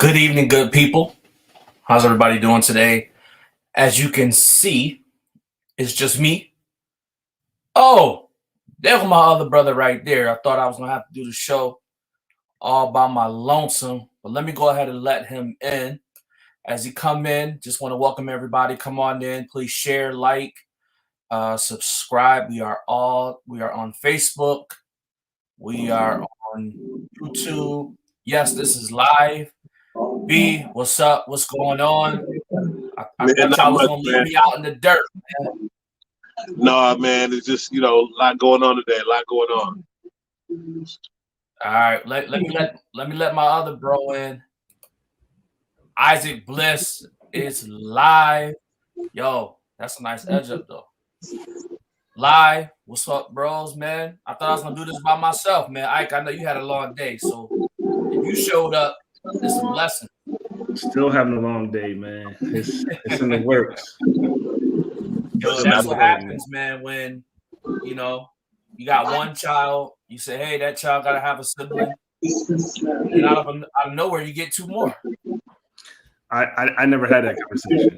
Good evening, good people. How's everybody doing today? As you can see, it's just me. Oh, there was my other brother right there. I thought I was going to have to do the show all by my lonesome, but let me go ahead and let him in. As he come in, just want to welcome everybody. Come on in. Please share, like, subscribe. We are on Facebook. We are on YouTube. Yes, this is live. B, what's up? What's going on? I thought y'all was gonna leave me out in the dirt, man. No, man, it's just a lot going on today. A lot going on. All right, let me let my other bro in. Isaac Bliss is live. Yo, that's a nice edge up though. Live. What's up, bros, man? I thought I was gonna do this by myself, man. Ike, I know you had a long day, so if you showed up, it's a blessing. Still having a long day, man. It's in the works. Yo, that's what happens, man, when you got one child, you say, hey, that child gotta have a sibling. And out of nowhere you get two more. I never had that conversation.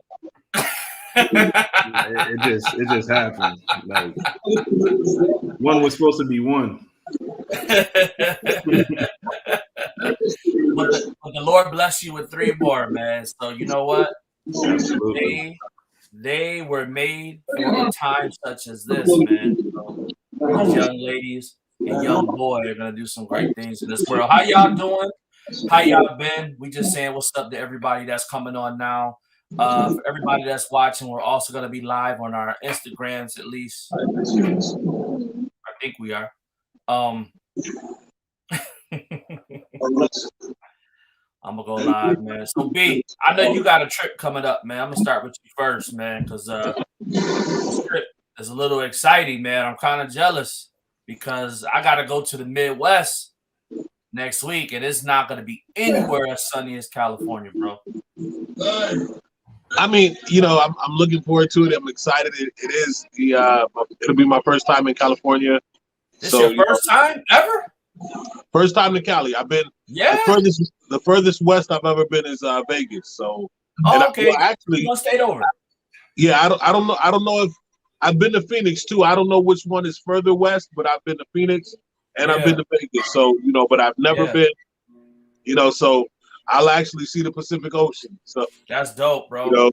It just happened. Like one was supposed to be one. But the Lord bless you with three more, man. So you know what? Absolutely. They were made for a time such as this, man. So these young ladies and young boy are gonna do some great things in this world. How y'all doing? How y'all been? We just saying what's up to everybody that's coming on now. For everybody that's watching, we're also gonna be live on our Instagrams at least. I think we are. I'm gonna go live, man. So B, I know you got a trip coming up, man. I'm gonna start with you first, man, because this trip is a little exciting, man. I'm kind of jealous because I gotta go to the Midwest next week, and it's not gonna be anywhere as sunny as California, bro. I mean, I'm looking forward to it. I'm excited. It is it'll be my first time in California. This your first time ever? First time in Cali. I've been the furthest west I've ever been is Vegas. So okay. Actually, you stayed over. Yeah, I don't know. I don't know if I've been to Phoenix too. I don't know which one is further west, but I've been to Phoenix and I've been to Vegas. So but I've never been. So I'll actually see the Pacific Ocean. So that's dope, bro.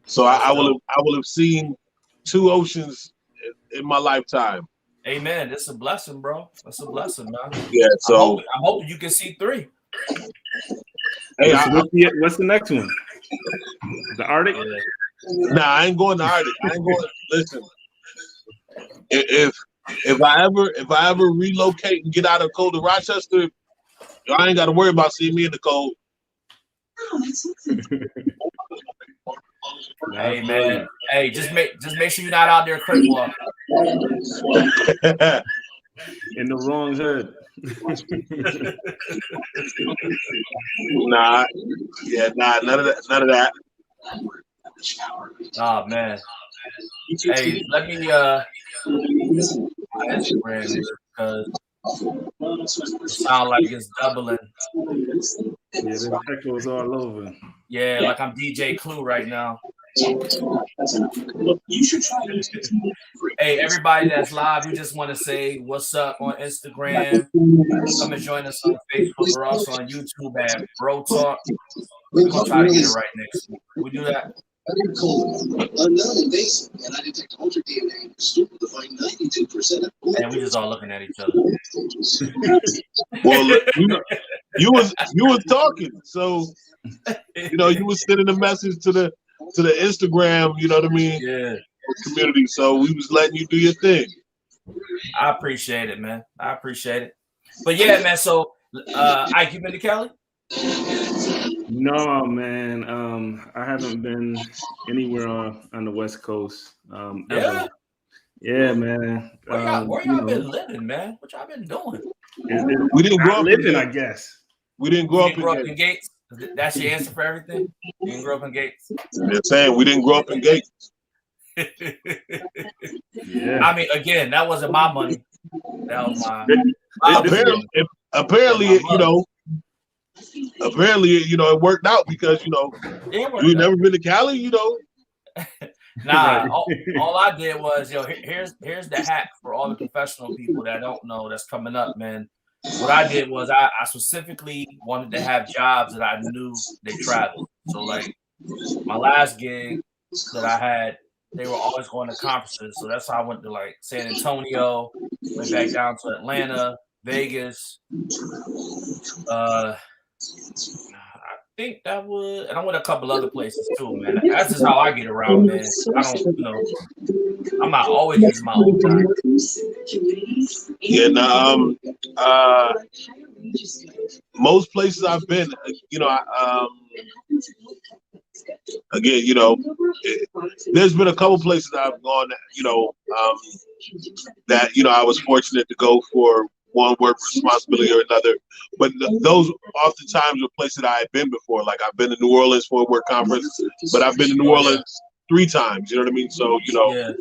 So I will have seen two oceans in my lifetime. Amen. It's a blessing, bro. That's a blessing, man. Yeah. So I'm hoping you can see three. Hey, what's the next one? The Arctic? Nah, I ain't going to Arctic. I ain't going. Listen, if I ever relocate and get out of cold to Rochester, I ain't got to worry about seeing me in the cold. Hey man, hey, just make sure you're not out there crip walking. In the wrong hood. Nah, none of that. Oh man. Hey, let me Instagram because it sounds like it's doubling. Yeah, there's echoes all over. Yeah, like I'm DJ Clue right now. Hey, everybody that's live, we just want to say what's up on Instagram. Come and join us on Facebook. We're also on YouTube at bRho tAlk. We're gonna try to get it right next week. Can we do that? Non-invasive, and I detect altered DNA. Stupid to find 92% of. And we just all looking at each other. Well, you was talking, so you was sending a message to the Instagram. You know what I mean? Yeah. Community. So we was letting you do your thing. I appreciate it, man. I appreciate it. But yeah, man. So, Ike, you been to Cali? No, man. I haven't been anywhere on the West Coast. Yeah. Yeah, man. Where y'all been living, man? What y'all been doing? We didn't grow up living, I guess. We didn't grow up in Gates. That's your answer for everything? You didn't grow up in Gates? They're saying we didn't grow up in Gates. Yeah. I mean, again, that wasn't my money. That was my apparently, apparently, you know, it worked out because, you know, you never been to Cali, you know. Nah, all I did was, here's the hack for all the professional people that don't know that's coming up, man. What I did was I specifically wanted to have jobs that I knew they traveled. So like my last gig that I had, they were always going to conferences. So that's how I went to like San Antonio, went back down to Atlanta, Vegas. I think that would, and I went a couple other places too, man. That's just how I get around, man. I don't, I'm not always using my own time. Yeah, most places I've been, you know, again, you know, there's been a couple places I've gone, you know, that, you know, I was fortunate to go for one work responsibility or another, but those oftentimes were places that I had been before. Like I've been to New Orleans for a work conference, but I've been to New Orleans 3 times. You know what I mean? So you know,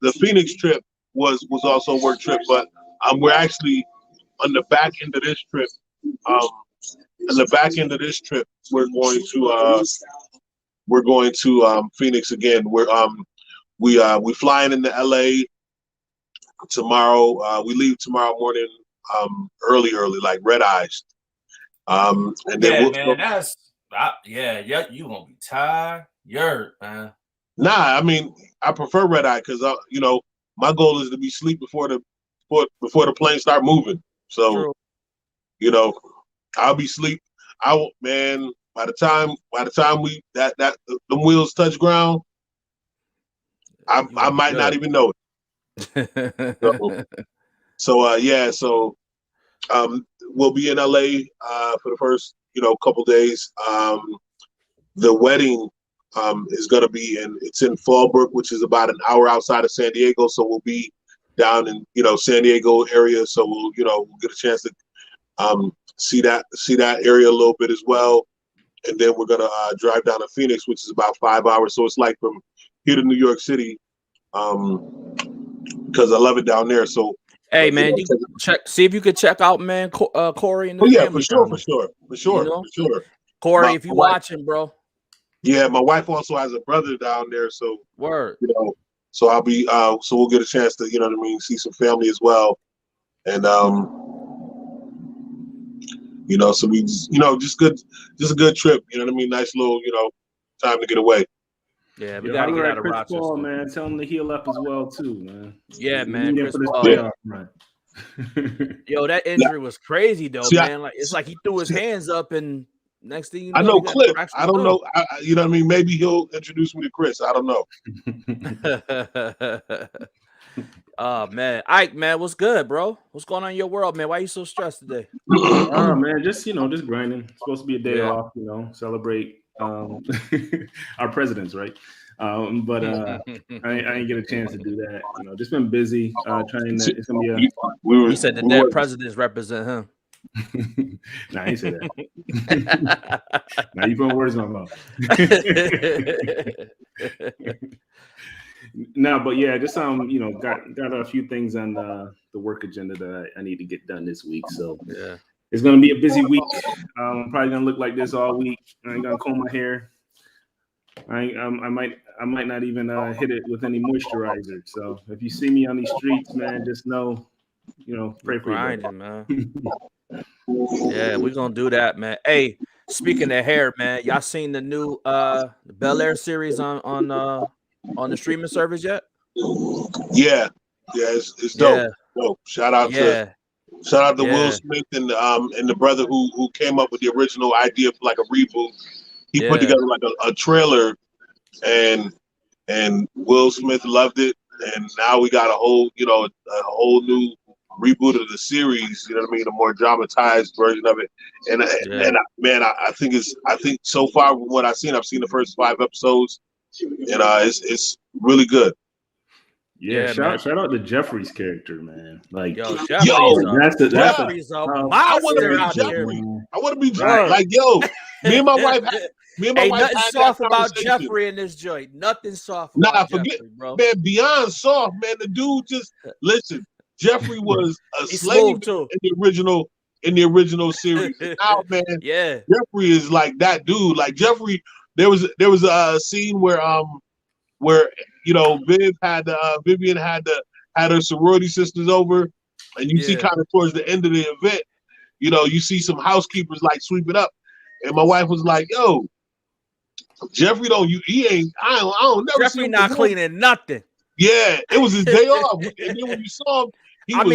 the Phoenix trip was also a work trip, but we're actually on the back end of this trip. We're going to Phoenix again. We flying into LA tomorrow. We leave tomorrow morning early, like red eyes. And then you gonna be tired, man. Nah, I mean, I prefer red eye because you know, my goal is to be asleep before the plane start moving. So, True. You know, I'll be asleep. Man, by the time we the wheels touch ground, I might not even know it. So we'll be in LA for the first, you know, couple days. The wedding is going to be it's in Fallbrook, which is about an hour outside of San Diego. So we'll be down in, you know, San Diego area. So we'll get a chance to see that area a little bit as well. And then we're going to drive down to Phoenix, which is about 5 hours. So it's like from here to New York City, because I love it down there. So hey man, you see if you could check out, man, Corey and the family. For sure. Corey, if you're watching, bro. Yeah, my wife also has a brother down there, so word. You know, so I'll be so we'll get a chance to, you know what I mean, see some family as well, and you know, so we just, you know, just a good trip, you know what I mean, nice little, you know, time to get away. Yeah, we gotta get out of Rochester. Paul, man, tell him to heal up as well too, man. Yeah, man, Chris Paul. Yo, that injury was crazy though, man. Like it's like he threw his hands up and next thing you know, I know Cliff. I don't know. You know what I mean? Maybe he'll introduce me to Chris. I don't know. Oh man, Ike, man, what's good, bro? What's going on in your world, man? Why are you so stressed today? Man, just grinding. It's supposed to be a day off, you know, celebrate our presidents, right? But I ain't get a chance to do that. You know, just been busy trying to. It's gonna be he said the dead presidents represent him. Nah, I ain't say that. Now you put words in my mouth. No, but yeah, just you know, got a few things on the work agenda that I need to get done this week. So yeah, it's gonna be a busy week. I'm probably gonna look like this all week. I ain't gonna comb my hair. I might not even hit it with any moisturizer. So if you see me on these streets, man, just know, you know, pray for you, man. Yeah, we're gonna do that, man. Hey, speaking of hair, man, y'all seen the new Bel Air series on the streaming service yet? Yeah, it's dope. Yeah. Dope. Shout out to Will Smith and the brother who came up with the original idea for like a reboot. He put together like a trailer, and Will Smith loved it, and now we got a whole new reboot of the series. You know what I mean? A more dramatized version of it. And I think so far from what I've seen the first 5 episodes, and it's really good. Yeah, shout out to Jeffrey's character, man. Like, Jeffrey's a monster out here. I want to be like, yo, me and my wife. Ain't nothing soft about Jeffrey in this joint. Nothing soft about Jeffrey, bro. Man, beyond soft, man. The dude just listen. Jeffrey was a slave in the original in the original series. Now, man, Yeah. Jeffrey is like that dude. Like Jeffrey, there was a scene where you know Vivian had her sorority sisters over, and you see kind of towards the end of the event, you know, you see some housekeepers like sweep it up, and my wife was like, "Yo, Jeffrey he ain't I don't never Jeffrey see him not cleaning nothing." Yeah, it was his day off, and then when you saw him,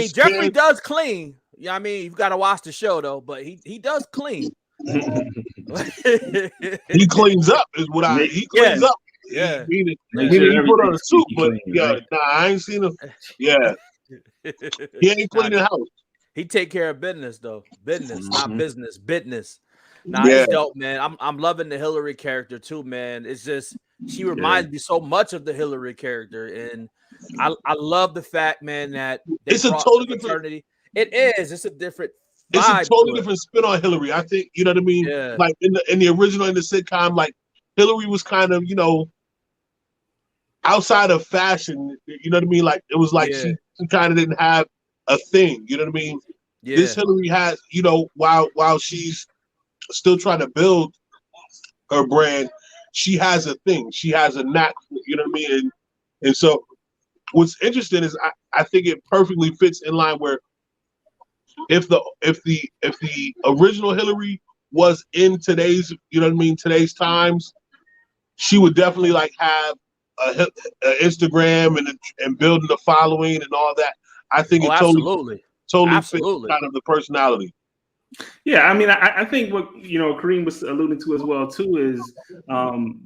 Jeffrey does clean. Yeah, I mean, you've got to watch the show though, but he does clean. He cleans up, is what he cleans up. Yeah, he put on a suit, but right? Nah, I ain't seen him. Yeah, he ain't cleaning the house. He take care of business though, business, not business, business. Nah, it's dope, man. I'm loving the Hillary character too, man. It's just she reminds me so much of the Hillary character, and I love the fact, man, that it's a totally different. It is. It's a different. It's a totally different spin on Hillary. I think you know what I mean. Yeah. Like in the original, in the sitcom, like Hillary was kind of, you know, outside of fashion. You know what I mean? Like it was like she kind of didn't have a thing. You know what I mean? Yeah. This Hillary has, you know, while she's still trying to build her brand, she has a thing. She has a knack. You know what I mean? And so what's interesting is I think it perfectly fits in line where if the original Hillary was in today's, you know what I mean, today's times, she would definitely like have a Instagram and building the following and all that. I think it totally fits kind of the personality. Yeah, I mean, I think what Kareem was alluding to as well too is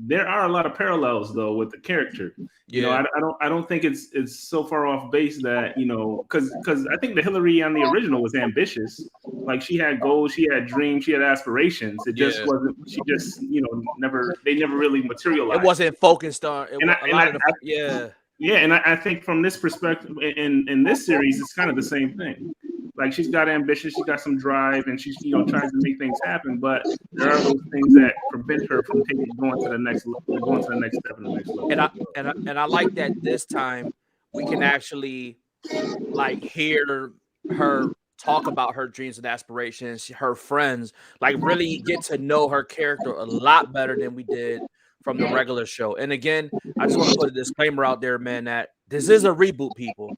there are a lot of parallels though with the character. You know, I don't think it's so far off base that because I think the Hillary on the original was ambitious. Like she had goals, she had dreams, she had aspirations. It just wasn't. She just never really materialized. It wasn't focused on. Yeah, and I think from this perspective, in this series, it's kind of the same thing. Like she's got ambition, she's got some drive, and she's trying to make things happen. But there are those things that prevent her from going to the next step and the next level. And I like that this time we can actually like hear her talk about her dreams and aspirations, her friends, like really get to know her character a lot better than we did from the regular show. And again, I just want to put a disclaimer out there, man, that this is a reboot, people.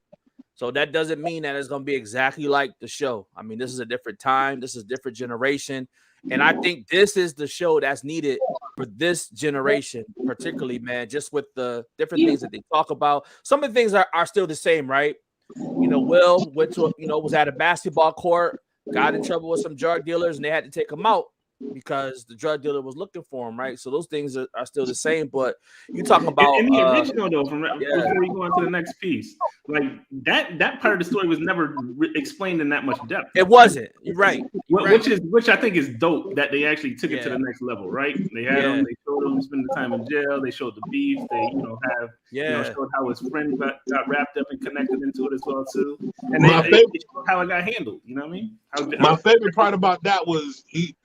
So that doesn't mean that it's going to be exactly like the show. I mean, this is a different time. This is a different generation. And I think this is the show that's needed for this generation, particularly, man, just with the different things that they talk about. Some of the things are still the same, right? Will went to, was at a basketball court, got in trouble with some drug dealers, and they had to take him out because the drug dealer was looking for him, right? So those things are still the same, but you talking about in the original though, before you go on to the next piece, like that part of the story was never explained in that much depth. It wasn't. You're right. Which I think is dope that they actually took it to the next level, right? They had him, they showed him spending the time in jail, they showed the beef, they showed how his friend got wrapped up and connected into it as well too, and they showed how it got handled. You know what I mean? My favorite part about that was he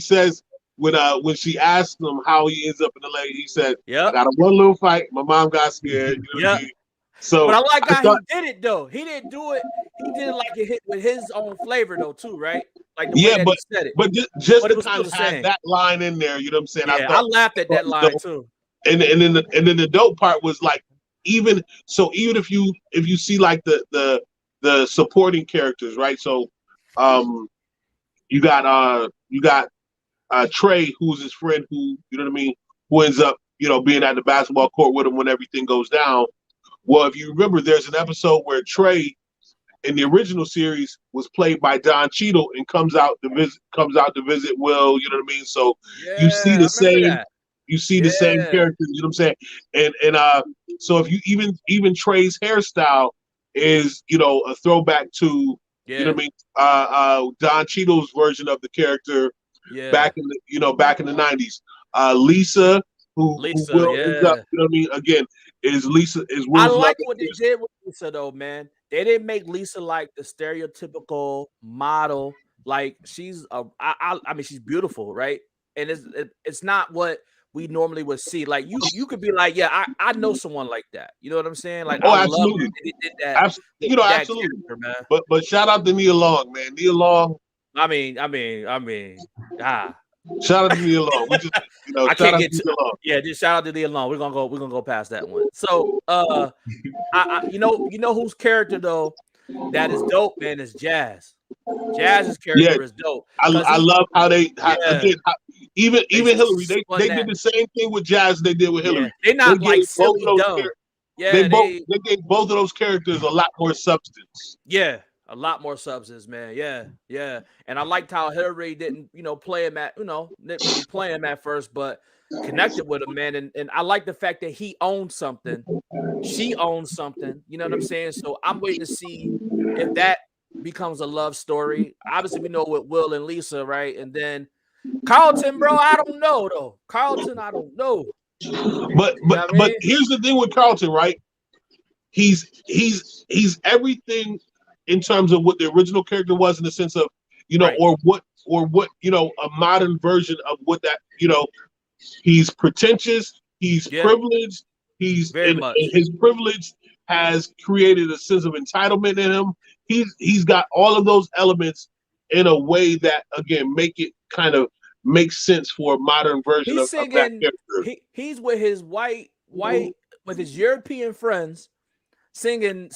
says when she asked him how he ends up in LA, he said, "I got one little fight. My mom got scared." So, but I like how he did it though. He didn't do it. He did it like it hit with his own flavor though too, right? Like the way that he said it. But just to kind of have that line in there, you know what I'm saying? Yeah, I laughed at that line too. And then the dope part was like even if you see like the supporting characters, right? So you got Trey, who's his friend, who who ends up being at the basketball court with him when everything goes down. Well, if you remember, there's an episode where Trey in the original series was played by Don Cheadle and comes out to visit Will. You know what I mean? So you see the same characters. You know what I'm saying? And so if you even Trey's hairstyle is a throwback to you know what I mean? Don Cheadle's version of the character back in the 90s. Lisa, who Will ends up, you know what I mean? Again, is Lisa is Will's I like what they did with Lisa though, man. They didn't make Lisa like the stereotypical model. Like she's I mean she's beautiful, right? And it's not what we normally would see. Like you could be like, yeah, I know someone like that. You know what I'm saying? Like, I absolutely. Love that they did that. Absolutely. Man. But shout out to Nia Long, man. Nia Long, I mean, Shout out to Leah Long. We just, I shout can't out get to Leah Long. yeah, just shout out to Leah Long. We're gonna go past that one. So you know whose character though that is dope, man, is Jazz. Jazz's character is dope. I love how they even Hillary, they did the same thing with Jazz they did with Hillary. They're not like silly dumb. Yeah, they gave both of those characters a lot more substance. Yeah, a lot more substance, man. Yeah. And I liked how Hillary didn't, play him at, didn't really play him at first, but connected with him, man. And I like the fact that he owned something. She owns something. You know what I'm saying? So I'm waiting to see if that becomes a love story. Obviously, we know with Will and Lisa, right? And then Carlton, bro, I don't know though. Carlton, I don't know. But here's the thing with Carlton, right? He's everything in terms of what the original character was, in the sense of, right. or what a modern version of what that, he's pretentious, he's privileged, his privilege has created a sense of entitlement in him. He's got all of those elements in a way that, again, make it kind of makes sense for a modern version of that character. He's with his white with his European friends saying,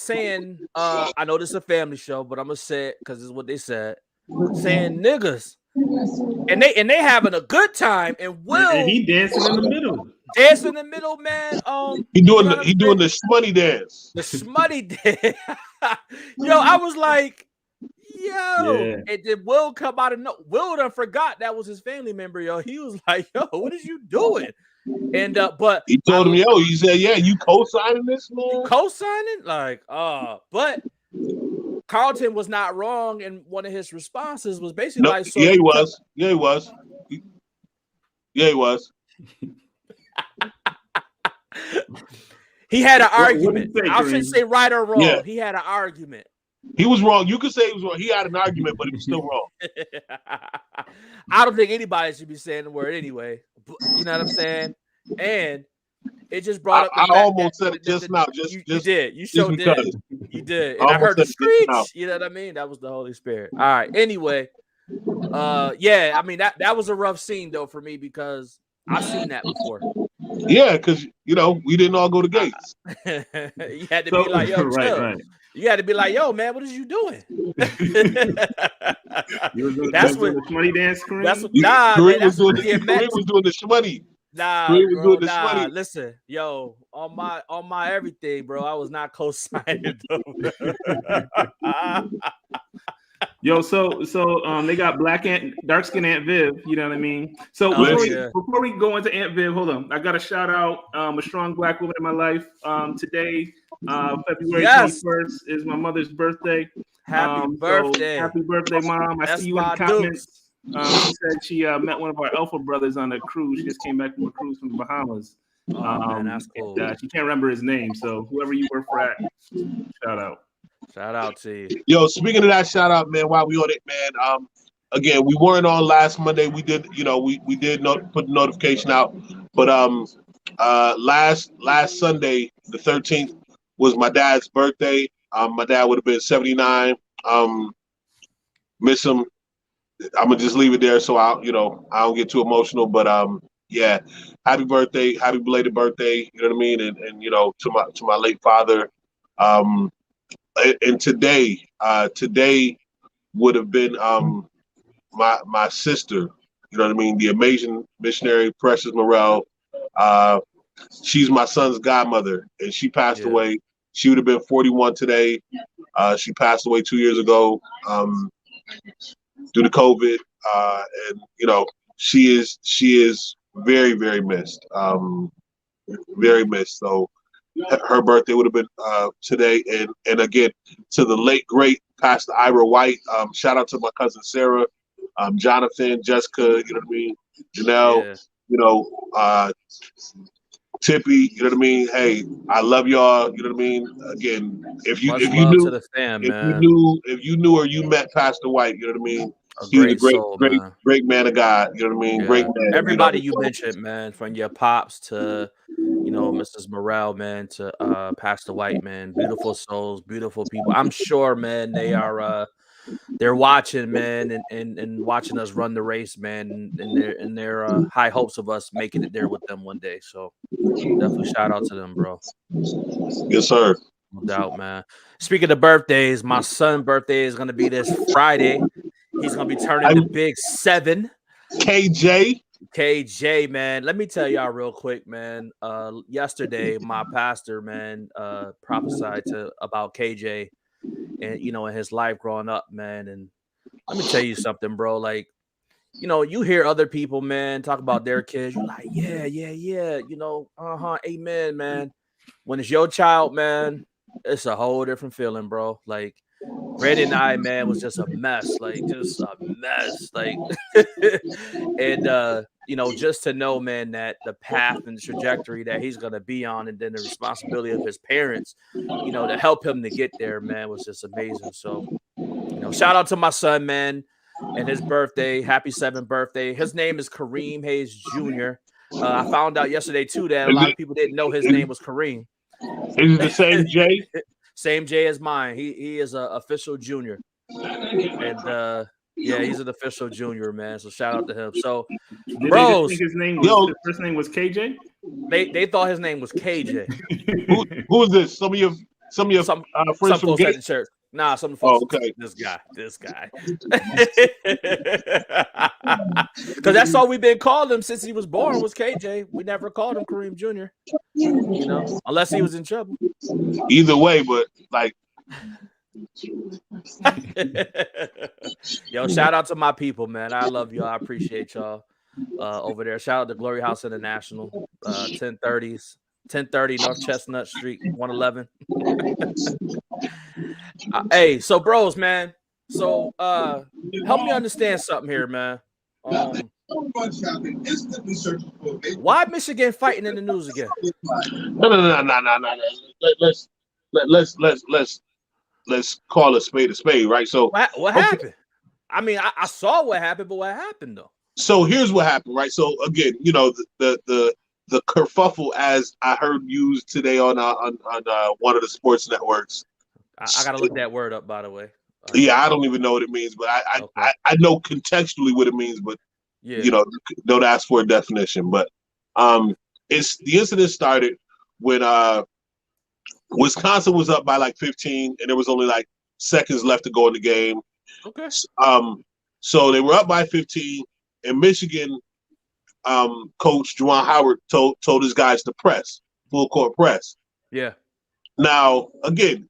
I know this is a family show, but I'm gonna say it because it's what they said, saying niggas. And they having a good time, and Will and he dancing in the middle. Dancing in the middle, man. He doing the smutty dance. The smutty dance. Yo, I was like, and then Will come out of Will done forgot that was his family member, yo. He was like, yo, what is you doing? And but he told him, yo, he said, yeah, you co-signing this, man? You co-signing? Like, but Carlton was not wrong, and one of his responses was basically like, so he was. Yeah, he was. Yeah, he was. He had an argument. I shouldn't say right or wrong. Yeah. He had an argument. He was wrong. You could say he was wrong. He had an argument, but he was still wrong. I don't think anybody should be saying the word anyway. You know what I'm saying? And it just brought up. I almost said it just now. You did. You sure did. You did. And I heard the screech. You know what I mean? That was the Holy Spirit. All right. Anyway, I mean that was a rough scene though for me because I've seen that before. Yeah, because we didn't all go to Gates. You had to be like, yo, right. You had to be like, yo, man, what is you doing? That's what the shmoney dance. That's what. Man, that's what Kareem was doing the shmoney. Nah, listen, yo, on my everything, bro. I was not co-signing though. Yo, so they got dark skin Aunt Viv, you know what I mean? So before we go into Aunt Viv, hold on. I got to shout out a strong black woman in my life. Today, February 21st is my mother's birthday. Happy birthday. Happy birthday, Mom. I see you in the comments. She said she met one of our Alpha brothers on a cruise. She just came back from a cruise from the Bahamas. Man, that's cool. And, she can't remember his name, so whoever you were for that, shout out. Shout out to you. Yo, speaking of that, shout out, man. While we on it, man. Again, we weren't on last Monday. We did, we did put the notification out, but last Sunday, the 13th, was my dad's birthday. My dad would have been 79. Miss him. I'm gonna just leave it there so I don't get too emotional. But happy birthday, happy belated birthday. You know what I mean? And to my late father. And today would have been my sister. You know what I mean? The amazing missionary Precious Morel. She's my son's godmother, and she passed away. She would have been 41 today. She passed away 2 years ago due to COVID, and she is very, very missed. Very missed. So her birthday would have been today, and again to the late great Pastor Ira White. Shout out to my cousin Sarah, Jonathan, Jessica. You know what I mean? Janelle. Tippy. You know what I mean? Hey, I love y'all. You know what I mean? Again, if you knew to the fam, if you knew or you met Pastor White, you know what I mean? He's a great man of God. You know what I mean? Yeah. Great man. Everybody you mentioned, man, from your pops to Mrs. Morel, man, to Pastor White, man. Beautiful souls, beautiful people. I'm sure, man, they are they're watching, man, and watching us run the race, man, and their high hopes of us making it there with them one day. So definitely shout out to them, bro. Yes, sir. No doubt, man. Speaking of birthdays, my son's birthday is gonna be this Friday. He's gonna be turning the big 7. KJ, man. Let me tell y'all real quick, man. Yesterday, my pastor, man, prophesied about KJ and in his life growing up, man. And let me tell you something, bro. Like, you hear other people, man, talk about their kids. You're like, yeah, amen, man. When it's your child, man, it's a whole different feeling, bro. Like, Brandon and I, man, was just a mess, like just a mess, like, and just to know, man, that the path and the trajectory that he's gonna be on, and then the responsibility of his parents, to help him to get there, man, was just amazing. So, shout out to my son, man, and his birthday. Happy 7th birthday. His name is Kareem Hayes Jr. I found out yesterday too that a lot of people didn't know his name was Kareem. Is it the same J? Same J as mine. He is an official junior, and he's an official junior, man. So shout out to him. So, bros, his first name was KJ. They thought his name was KJ. Who is this? Some friends from at the church. Nah, some folks. Oh, okay. This guy. Because that's all we've been calling him since he was born was KJ. We never called him Kareem Jr. Unless he was in trouble. Either way, but like. Yo, shout out to my people, man. I love y'all. I appreciate y'all over there. Shout out to Glory House International, 1030 North Chestnut Street, 111. Hey, so bros, man. So help me understand something here, man. Why Michigan fighting in the news again? No. Let's call a spade, right? So what happened? I mean, I saw what happened, but what happened though? So here's what happened, right? So again, the kerfuffle, as I heard used today on one of the sports networks. I gotta look that word up, by the way. Yeah, I don't even know what it means, but I know contextually what it means, but don't ask for a definition. But it's the incident started when Wisconsin was up by like 15, and there was only like seconds left to go in the game. Okay. So they were up by 15, and Michigan coach Juwan Howard told his guys to press, full court press. Yeah. Now, again,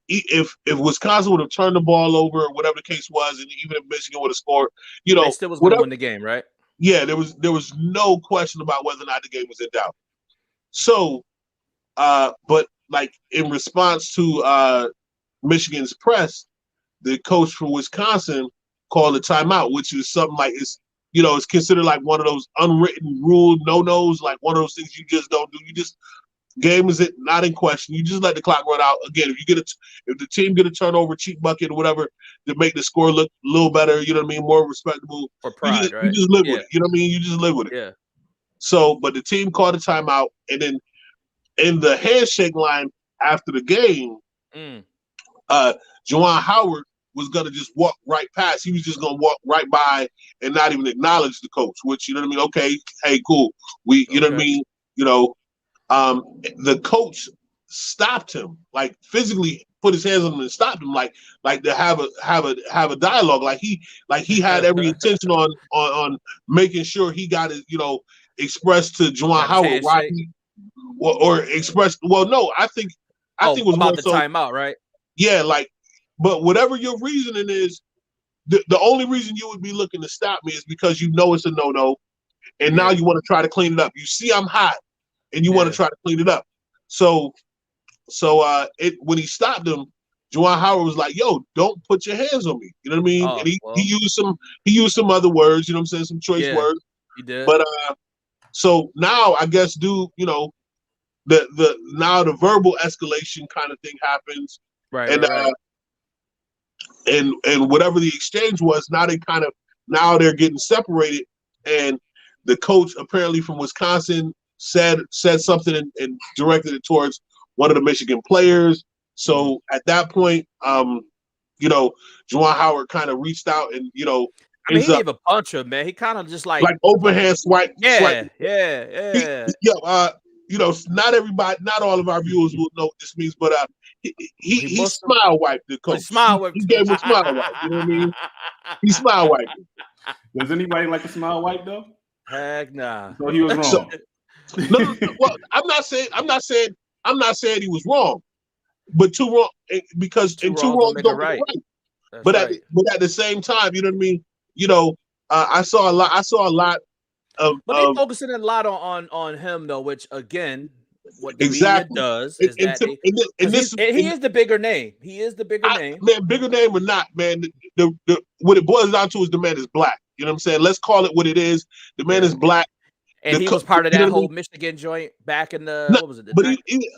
if Wisconsin would have turned the ball over, or whatever the case was, and even if Michigan would have scored, they still was going to win the game, right? Yeah, there was no question about whether or not the game was in doubt. So, but like in response to Michigan's press, the coach from Wisconsin called a timeout, which is something like it's considered like one of those unwritten rule no-nos, like one of those things you just don't do. You just game is not in question. You just let the clock run out. Again, if the team get a turnover, cheap bucket, or whatever, to make the score look a little better, you know what I mean, more respectable. For pride, you just live with it. You know what I mean? You just live with it. Yeah. So, but the team called a timeout, and then in the handshake line after the game, Juwan Howard was gonna just walk right past. He was just gonna walk right by and not even acknowledge the coach. Which, you know what I mean? Okay, hey, cool. You know what I mean? The coach stopped him, like physically put his hands on him and stopped him, like to have a dialogue. Like he had every intention on making sure he got it, expressed to Juwan Howard why he, or expressed. Well, no, I think it was about the timeout, right? Yeah, but whatever your reasoning is, the only reason you would be looking to stop me is because you know it's a no-no, and now you want to try to clean it up. You see I'm hot, and you want to try to clean it up. So when he stopped him, Juwan Howard was like, "Yo, don't put your hands on me." You know what I mean? And he used some other words. You know what I'm saying? Some choice words. He did. But so now I guess the verbal escalation kind of thing happens. Right. And and whatever the exchange was, now they're getting separated, and the coach apparently from Wisconsin said something and directed it towards one of the Michigan players. So at that point, Juwan Howard kind of reached out and I mean, ends he up didn't even punch him, man. He kind of just like open hand swipe. yeah. Not everybody, not all of our viewers will know what this means, but he smile wiped the coach. He gave him a smile wipe. You know what I mean? He smile wiped him. Does anybody like a smile wipe though? Heck nah. So he was wrong. No, well, I'm not saying he was wrong, but two wrong because two wrongs don't make it right. But at the same time, you know what I mean? I saw a lot of. But they focusing a lot on him though, which again, what the media does is he is the bigger name. He is the bigger name. Man, bigger name or not, man. The what it boils down to is the man is black. You know what I'm saying? Let's call it what it is. The man is black. And he was part of that whole Michigan joint back in the what was it? But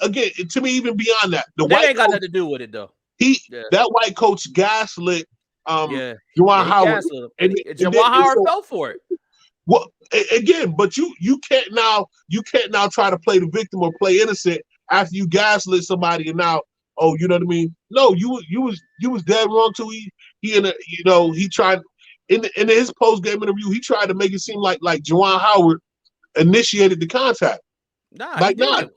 again, to me, even beyond that, that ain't got nothing to do with it though. That white coach gaslit Juwan Howard, and Juwan Howard fell for it. Well, again, but you can't now try to play the victim or play innocent after you gaslit somebody and now you know what I mean? No, you was dead wrong too. He tried in his post game interview. He tried to make it seem like Juwan Howard initiated the contact.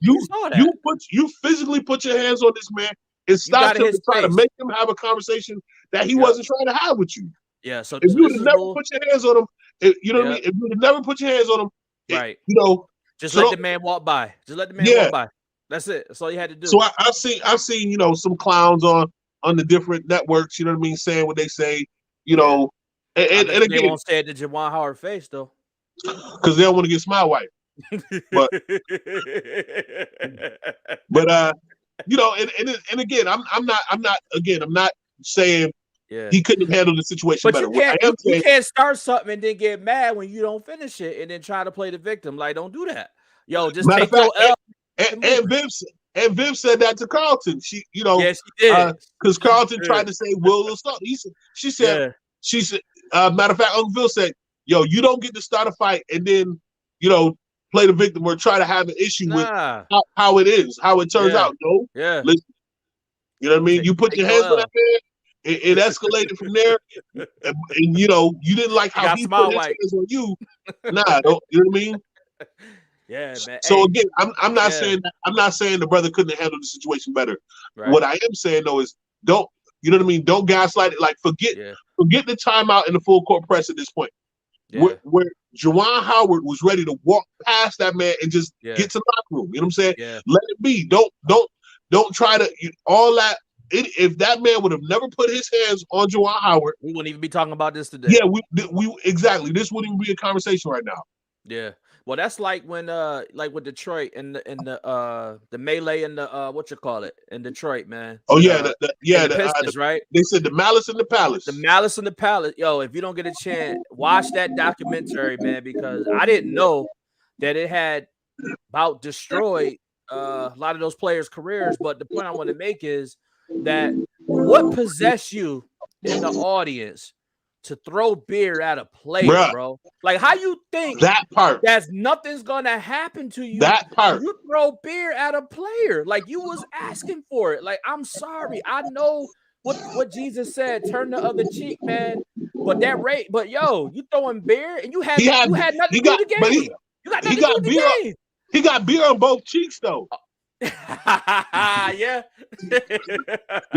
You physically put your hands on this man and stop him to try to make him have a conversation that he wasn't trying to have with you. Yeah. So if you would have never put your hands on him, you know what I mean. If you would have never put your hands on him, right? Just let the man walk by. Just let the man walk by. That's it. That's all you had to do. So I've seen some clowns on the different networks. You know what I mean, saying what they say. And again, they won't say it to Juwan Howard face though. Because they don't want to get smile wiped. But and again, I'm not saying he couldn't have handled the situation better. You can't start something and then get mad when you don't finish it and then try to play the victim. Like, don't do that. Yo, just take your L. And Viv said that to Carlton. She did. Because Carlton tried to say Will start. She said, matter of fact, Uncle Phil said, yo, you don't get to start a fight and then, play the victim or try to have an issue with how it is, how it turns out. No, listen, you know what I mean? You put your hands on that man, it escalated from there, and you didn't like how he put his hands on you. You know what I mean? Yeah, man. So again, I'm not saying the brother couldn't have handled the situation better. Right. What I am saying though is don't gaslight it. Like forget the timeout in the full court press at this point. Yeah. Where Juwan Howard was ready to walk past that man and just get to the locker room. You know what I'm saying? Yeah. Let it be. Don't try to all that. If that man would have never put his hands on Juwan Howard, we wouldn't even be talking about this today. Yeah, we exactly. This wouldn't even be a conversation right now. Yeah. Well, that's like when like with Detroit and the melee and the in Detroit, man. Oh the Pistons, right? They said the malice in the palace. The malice in the palace. Yo, if you don't get a chance, watch that documentary, man, because I didn't know that it had about destroyed a lot of those players' careers. But the point I want to make is that what possessed you in the audience to throw beer at a player, bro? Like, how you think that part? That's nothing's gonna happen to you. That part. You throw beer at a player, like you was asking for it. Like, I'm sorry, I know what Jesus said, turn the other cheek, man. But you throwing beer and you had nothing to do with the game. You got nothing to do with the game. He got beer on both cheeks though. Yeah. You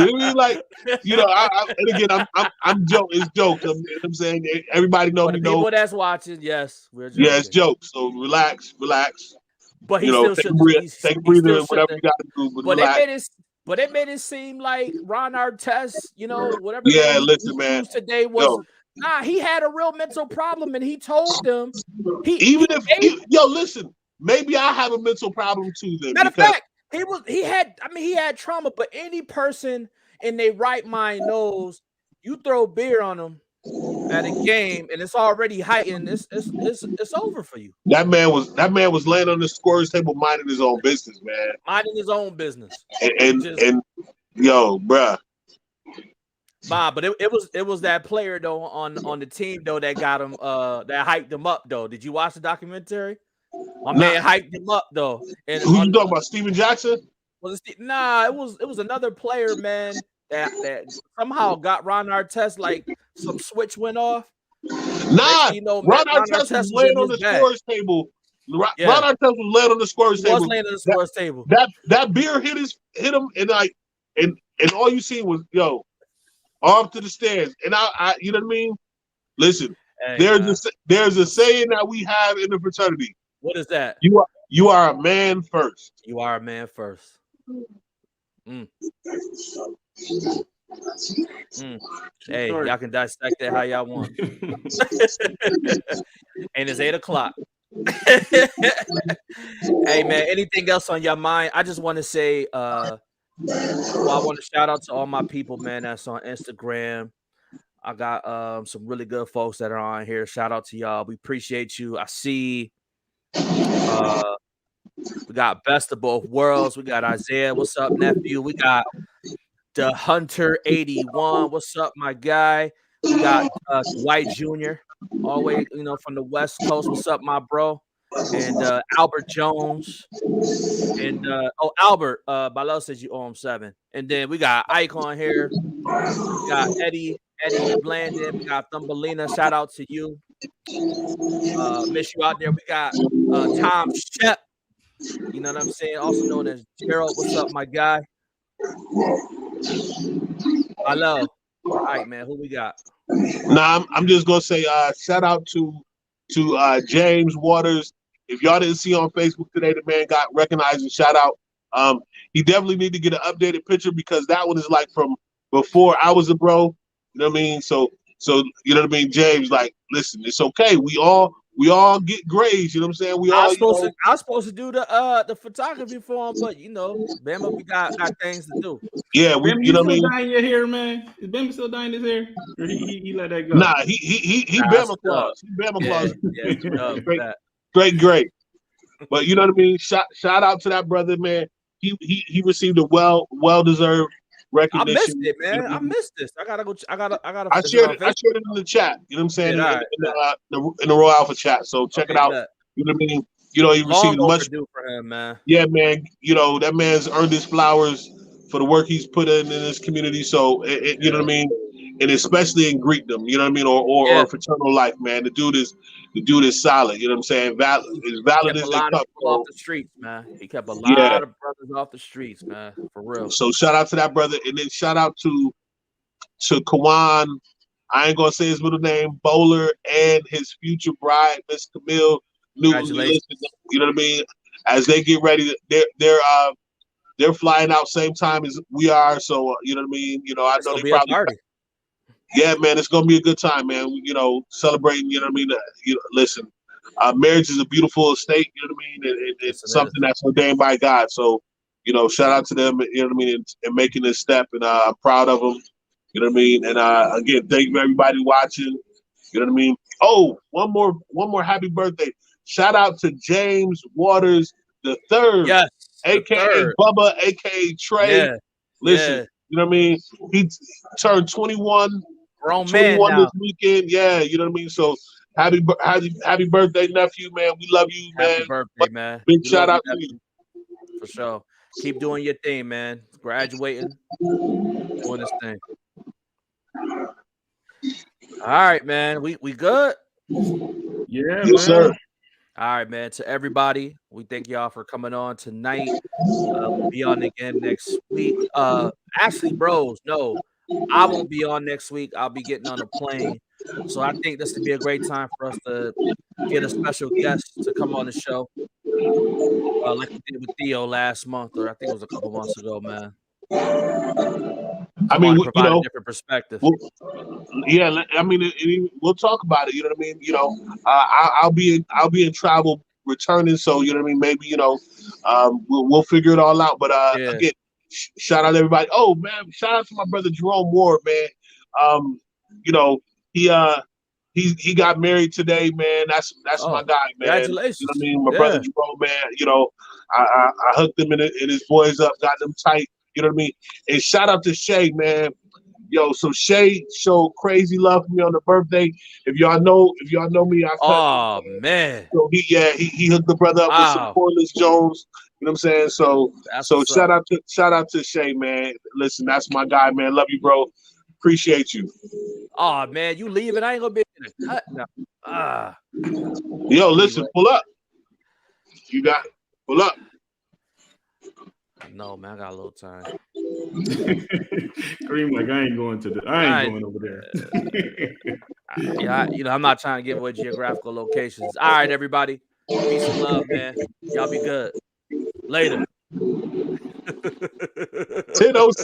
know what I mean? And again, I'm joking. It's jokes. You know what I'm saying? Everybody know me. People that's watching, yes, we're joking. Yeah, it's jokes. So relax. But he still should take a breather, whatever you got to do. But it made it seem like Ron Artest, whatever. Yeah, listen, man. Today was he had a real mental problem, and he told them listen, maybe I have a mental problem too. Then matter of fact. He had trauma, but any person in their right mind knows you throw beer on them at a game and it's already heightened, it's over for you. That man was laying on the scorer's table minding his own business, man. Minding his own business. And yo, bruh. But it was that player though on the team though that got him that hyped him up though. Did you watch the documentary? My man hyped him up though. And who you talking about? Steven Jackson? It was another player, man. that somehow got Ron Artest, like some switch went off. Nah, You know, Ron Ron Artest was Artest was laying in on his the bag. scorer's table. Ron Yeah. Artest was laying on the scorer's He was table. laying on the scorer's table. That beer hit him, and like, and all you see was off to the stands. And I you know what I mean? Listen, Hey, there's a saying that we have in the fraternity. What is that? You are a man first. You are a man first. Hey, y'all can dissect that how y'all want. And it's 8:00. Hey man, anything else on your mind? I just want to say, I want to shout out to all my people, man, that's on Instagram. I got some really good folks that are on here. Shout out to y'all. We appreciate you. I see we got Best of Both Worlds. We got Isaiah. What's up, nephew? We got the Hunter 81. What's up, my guy? We got White Jr. all the way, from the West Coast. What's up, my bro? And Albert Jones. And Albert, Balel says you owe him 7. And then we got Ike on here. We got Eddie Blandon. We got Thumbelina. Shout out to you. Miss you out there. We got Tom Shep. You know what I'm saying? Also known as Gerald. What's up, my guy? Hello. All right, man. Who we got? Nah, I'm just gonna say shout out to James Waters. If y'all didn't see on Facebook today, the man got recognized and shout out. He definitely need to get an updated picture because that one is like from before I was a bro. You know what I mean? So you know what I mean, James. Like, listen, it's okay. We all get grades. You know what I'm saying? I was supposed to do the photography for him, but Bama, we got things to do. Yeah, Bama, you know what I mean. Dyeing your hair, man? Is Bama still dyeing his hair? Or he let that go? Nah, he Bama claws. He Bama claws. Great. But you know what I mean. Shout out to that brother, man. He received a well deserved recognition. I missed it, man. I missed this. I gotta go. I shared it in the chat. You know what I'm saying? In the Royal Alpha chat. So check it out. You know what I mean? He received much for him, man. Yeah, man. That man's earned his flowers for the work he's put in this community. So you know what I mean? And especially in Greekdom, you know what I mean, or fraternal life, man. The dude is solid. You know what I'm saying? As valid as they come. Off the streets, man. He kept a lot of brothers off the streets, man. For real. So shout out to that brother, and then shout out to Kawan. I ain't gonna say his middle name, Bowler, and his future bride, Miss Camille Newton. You know what I mean? As they get ready, they're flying out same time as we are. So you know what I mean? I know they probably. Yeah, man, it's gonna be a good time, man. Celebrating. You know what I mean? Listen, marriage is a beautiful estate. You know what I mean? It's something that's ordained by God. So, shout out to them. You know what I mean? And making this step, and I'm proud of them. You know what I mean? And again, thank you everybody watching. You know what I mean? Oh, one more happy birthday! Shout out to James Waters III, aka Bubba, aka Trey. Yeah. Listen, you know what I mean? He turned 21. Grown man now. This weekend. Yeah, you know what I mean? So happy birthday, nephew, man. We love you, man. Happy birthday, man. Big shout out to you. For sure. Keep doing your thing, man. Graduating, doing this thing. All right, man. We good? Yeah, yes, sir. All right, man. To everybody, we thank y'all for coming on tonight. We'll be on again next week. Actually, bros, no, I won't be on next week. I'll be getting on a plane. So I think this would be a great time for us to get a special guest to come on the show. Like we did with Theo last month, or I think it was a couple months ago, man. I mean, provide a different perspective. I mean, we'll talk about it. You know what I mean? I'll be in travel returning, so you know what I mean. Maybe we'll figure it all out. But again, shout out to everybody. Oh man, shout out to my brother Jerome Ward, man. He got married today, man. That's my guy, man. Congratulations. You know what I mean? My brother Jerome, man. I hooked him and his boys up, got them tight. You know what I mean? And shout out to Shay, man. Yo, so Shay showed crazy love for me on the birthday. If y'all know me, man. So he hooked the brother up with some Corliss Jones. know what I'm saying? So shout out to Shay, man. Listen, that's my guy, man. Love you, bro. Appreciate you. Oh man, you leaving? I ain't gonna be in the cut now. Yo, listen, pull up. You got pull up. No, man, I got a little time. Kareem, like I ain't going over there. Yeah, I'm not trying to give away geographical locations. All right, everybody. Peace and love, man. Y'all be good. Later. 10:06.